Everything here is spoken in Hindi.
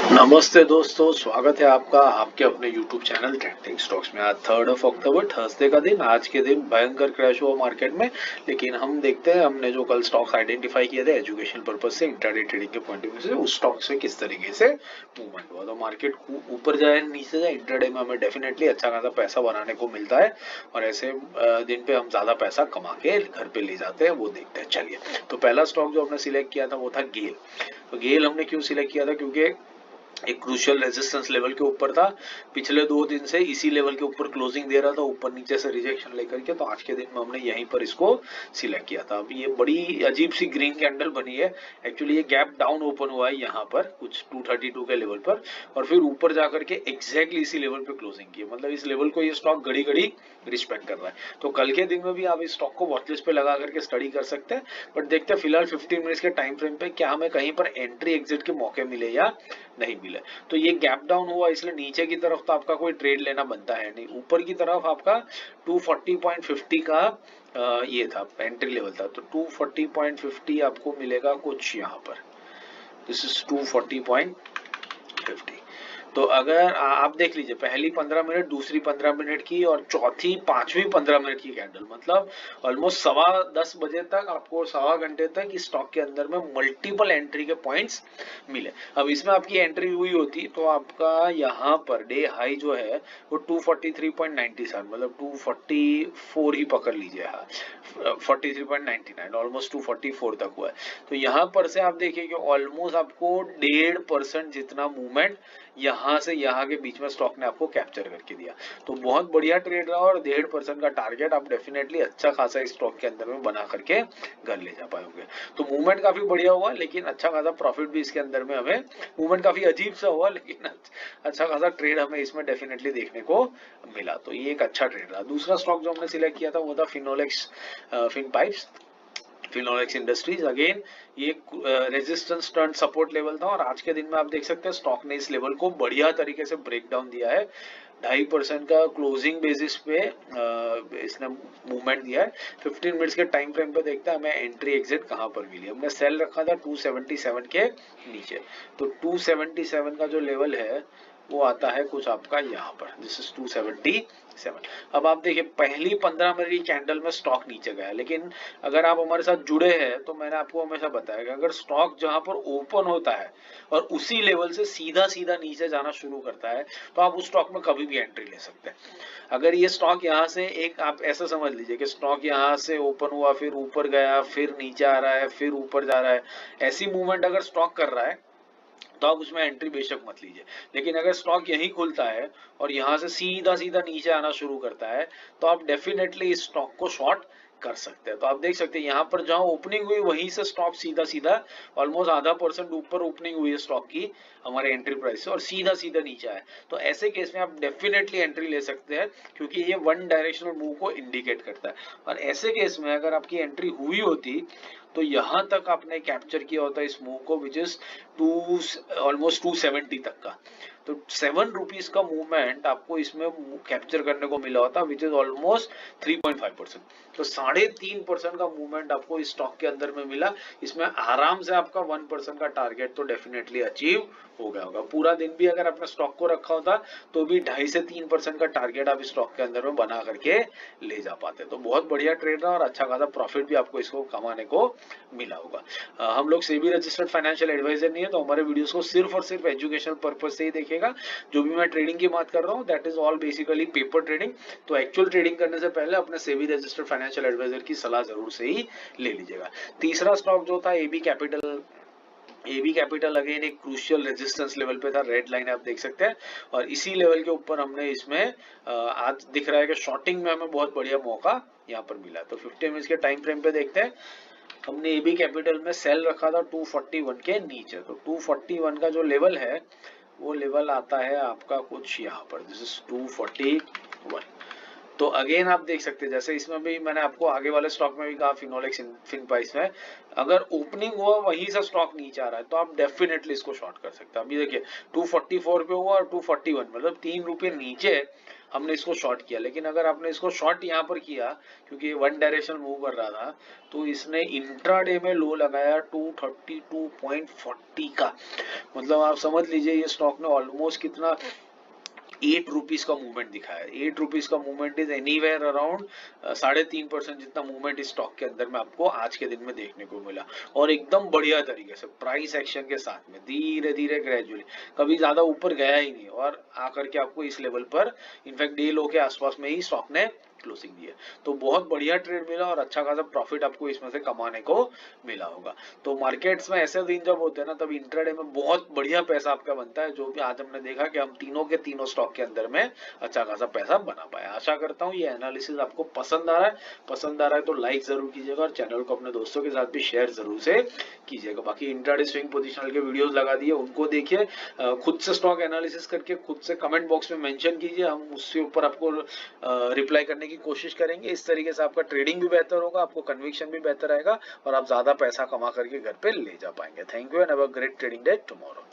नमस्ते दोस्तों, स्वागत है आपका आपके अपने YouTube चैनल ट्रेंडिंग स्टॉक्स में। आज 3 अक्टूबर थर्सडे का दिन। आज के दिन भयंकर क्रैश हुआ मार्केट में, लेकिन हम देखते हैं हमने जो कल स्टॉक्स आइडेंटिफाई किए थे एजुकेशन पर्पज से, इंट्राडे ट्रेडिंग के पॉइंट ऑफ व्यू से, उस स्टॉक से किस तरीके से मूवमेंट हुआ। तो मार्केट ऊपर जाए नीचे जाए, इंट्राडे में हमें डेफिनेटली अच्छा खासा पैसा बनाने को मिलता है और ऐसे दिन पे हम ज्यादा पैसा कमा के घर पे ले जाते हैं, वो देखते हैं। चलिए, तो पहला स्टॉक जो हमने सिलेक्ट किया था वो था गेल। तो गेल हमने क्यों सिलेक्ट किया था, क्योंकि एक क्रूशियल रेजिस्टेंस लेवल के ऊपर था। पिछले 2 दिन से इसी लेवल के ऊपर क्लोजिंग दे रहा था, ऊपर नीचे से रिजेक्शन लेकर के। तो आज के दिन में हमने यहीं पर इसको सिलेक्ट किया था। अब ये बड़ी अजीब सी ग्रीन कैंडल बनी है। एक्चुअली ये गैप डाउन ओपन हुआ है यहाँ पर कुछ 232 के लेवल पर, और फिर ऊपर जाकर के एग्जैक्टली इसी लेवल पे क्लोजिंग की। मतलब इस लेवल को ये स्टॉक घड़ी घड़ी रिस्पेक्ट कर रहा है। तो कल के दिन में भी आप इस स्टॉक को वॉचलिस्ट पे लगा करके स्टडी कर सकते हैं। बट देखते हैं फिलहाल 15 मिनट्स के टाइम फ्रेम पे क्या हमें कहीं पर एंट्री एग्जिट के मौके मिले या नहीं मिले। तो ये गैप डाउन हुआ, इसलिए नीचे की तरफ तो आपका कोई ट्रेड लेना बनता है नहीं। ऊपर की तरफ आपका 240.50 का ये था एंट्री लेवल था। तो 240.50 आपको मिलेगा कुछ यहाँ पर। This is 240.50। तो अगर आप देख लीजिए, पहली 15 मिनट, दूसरी 15 मिनट की और चौथी पांचवी 15 मिनट की कैंडल, मतलब ऑलमोस्ट 10:15 बजे तक आपको सवा घंटे तक इस स्टॉक के अंदर में मल्टीपल एंट्री के पॉइंट्स मिले। अब इसमें आपकी एंट्री हुई होती तो आपका यहाँ पर डे हाई जो है वो 243.97, मतलब 244 ही पकड़ लीजिए। हाँ, 43.99, ऑलमोस्ट 244 तक हुआ है। तो यहाँ पर से आप देखिए कि ऑलमोस्ट आपको 1.5% जितना मूवमेंट यहाँ से यहाँ के बीच में स्टॉक ने आपको कैप्चर करके दिया। तो बहुत बढ़िया ट्रेड रहा और 1.5% का टारगेट आप डेफिनेटली अच्छा खासा इस स्टॉक के अंदर में बना करके घर ले जा पाओगे। तो मूवमेंट काफी बढ़िया हुआ, लेकिन अच्छा खासा प्रॉफिट भी इसके अंदर में हमें, मूवमेंट काफी अजीब सा हुआ लेकिन अच्छा खासा ट्रेड हमें इसमें डेफिनेटली देखने को मिला। तो ये एक अच्छा ट्रेड रहा। दूसरा स्टॉक जो हमने सिलेक्ट किया था वो था फिनोलेक्स, फिनपाइप्स, फिनोलेक्स इंडस्ट्रीज। अगेन ये रेजिस्टेंस टर्न सपोर्ट लेवल था और आज के दिन में आप देख सकते हैं स्टॉक ने इस लेवल को बढ़िया तरीके से ब्रेक डाउन दिया है। 2.5% का क्लोजिंग बेसिस पे इसने मूवमेंट दिया है। 15 मिनट्स के टाइम फ्रेम पे देखते हैं हमें एंट्री एग्जिट कहां पर मिली। हमने सेल रखा था 277 के नीचे। तो 277 का जो लेवल है वो आता है कुछ आपका यहाँ पर, दिस इज 277। अब आप देखिए पहली 15 मिनट की कैंडल में स्टॉक नीचे गया, लेकिन अगर आप हमारे साथ जुड़े हैं तो मैंने आपको हमेशा बताया कि अगर स्टॉक जहां पर ओपन होता है और उसी लेवल से सीधा सीधा नीचे जाना शुरू करता है तो आप उस स्टॉक में कभी भी एंट्री ले सकते हैं। अगर ये स्टॉक यहाँ से, एक आप ऐसा समझ लीजिए कि स्टॉक यहाँ से ओपन हुआ, फिर ऊपर गया, फिर नीचे आ रहा है, फिर ऊपर जा रहा है, ऐसी मूवमेंट अगर स्टॉक कर रहा है तो आप उसमें एंट्री बेशक मत लीजिए। लेकिन अगर स्टॉक यहीं खुलता है और यहाँ से सीधा सीधा नीचे आना शुरू करता है तो आप डेफिनेटली इस स्टॉक को शॉर्ट कर सकते हैं। तो आप देख सकते हैं यहाँ पर जहां ओपनिंग हुई वहीं से स्टॉक सीधा सीधा ऑलमोस्ट 0.5% ऊपर ओपनिंग हुई है स्टॉक की हमारे एंट्री प्राइस से, और सीधा सीधा नीचे आया। तो ऐसे केस में आप डेफिनेटली एंट्री ले सकते हैं क्योंकि ये वन डायरेक्शनल मूव को इंडिकेट करता है। और ऐसे केस में अगर आपकी एंट्री हुई होती तो यहां तक आपने कैप्चर किया होता इस मूव को, विच इज टू ऑलमोस्ट 270 तक का। तो 7 रुपीज का मूवमेंट आपको इसमें कैप्चर करने को मिला होता, विच इज ऑलमोस्ट 3.5%। तो 3.5% का मूवमेंट आपको इस स्टॉक के अंदर में मिला। इसमें आराम से आपका 1% का टारगेट तो डेफिनेटली अचीव हो गया होगा। पूरा दिन भी अगर आपने स्टॉक को रखा होता तो भी 2.5 से 3% का टारगेट आप इस स्टॉक के अंदर में बना करके ले जा पाते। तो बहुत बढ़िया ट्रेड रहा और अच्छा खासा प्रॉफिट भी आपको इसको कमाने को मिला होगा। हम लोग सेबी रजिस्टर्ड फाइनेंशियल एडवाइजर नहीं है, तो हमारे वीडियोस को सिर्फ और सिर्फ एजुकेशनल पर्पज से ही देखिएगा। जो भी मैं ट्रेडिंग की बात कर रहा हूँ that is all basically paper trading. तो एक्चुअल ट्रेडिंग करने से पहले अपने सेबी रजिस्टर्ड फाइनेंशियल एडवाइजर की सलाह जरूर से ही ले लीजिएगा। तीसरा स्टॉक जो था AB capital. AB capital again एक क्रूशियल रेजिस्टेंस लेवल पे था, रेड लाइन आप देख सकते हैं, और इसी लेवल के ऊपर हमने इसमें आज दिख रहा है कि शॉर्टिंग में हमें बहुत बढ़िया मौका यहाँ पर मिला। तो 15 मिनट्स के टाइम फ्रेम पे देखते हैं, हमने एबी कैपिटल में सेल रखा था 241 के नीचे। तो 241 का जो लेवल है वो लेवल आता है आपका कुछ यहाँ पर, दिस इज 241। तो अगेन आप देख सकते हैं, जैसे इसमें भी मैंने आपको आगे वाले स्टॉक में भी कहा, फिनोलेक्स, फिनपाइस में अगर ओपनिंग हुआ वहीं से स्टॉक नीचे आ रहा है तो आप डेफिनेटली इसको शॉर्ट कर सकते हैं। अभी देखिए 244 पे हुआ और 241, मतलब 3 रुपये नीचे हमने इसको शॉर्ट किया। लेकिन अगर आपने इसको शॉर्ट यहाँ पर किया क्योंकि ये वन डायरेक्शन मूव कर रहा था, तो इसने इंट्राडे में लो लगाया 232.40 का। मतलब आप समझ लीजिए ये स्टॉक ने ऑलमोस्ट कितना 8 रुपीज का मूवमेंट दिखाया। 8 रुपीज का मूवमेंट इज एनीवेयर अराउंड 3.5% जितना मूवमेंट इस स्टॉक के अंदर में आपको आज के दिन में देखने को मिला, और एकदम बढ़िया तरीके से प्राइस एक्शन के साथ में धीरे धीरे ग्रेजुअली, कभी ज्यादा ऊपर गया ही नहीं और आकर के आपको इस लेवल पर इनफैक्ट डे लो के आसपास में ही स्टॉक ने क्लोजिंग दी है। तो बहुत बढ़िया ट्रेड मिला और अच्छा खासा प्रॉफिट आपको इसमें से कमाने को मिला होगा। तो मार्केट्स में ऐसे दिन जब होते हैं ना, तब इंट्राडे में बहुत बढ़िया पैसा आपका बनता है, जो भी आज हमने देखा कि हम तीनों के तीनों स्टॉक के अंदर में अच्छा खासा पैसा बना पाया। आशा करता हूँ ये एनालिसिस आपको पसंद आ रहा है। पसंद आ रहा है तो लाइक जरूर कीजिएगा और चैनल को अपने दोस्तों के साथ भी शेयर जरूर से कीजिएगा। बाकी इंट्राडे स्विंग पोजिशनल के वीडियोस लगा दिए, उनको देखिए, खुद से स्टॉक एनालिसिस करके खुद से कमेंट बॉक्स में मेंशन कीजिए, हम उसके ऊपर आपको रिप्लाई करने की कोशिश करेंगे। इस तरीके से आपका ट्रेडिंग भी बेहतर होगा, आपको कन्विक्शन भी बेहतर आएगा और आप ज्यादा पैसा कमा करके घर पे ले जा पाएंगे। Thank you and have a great trading day tomorrow.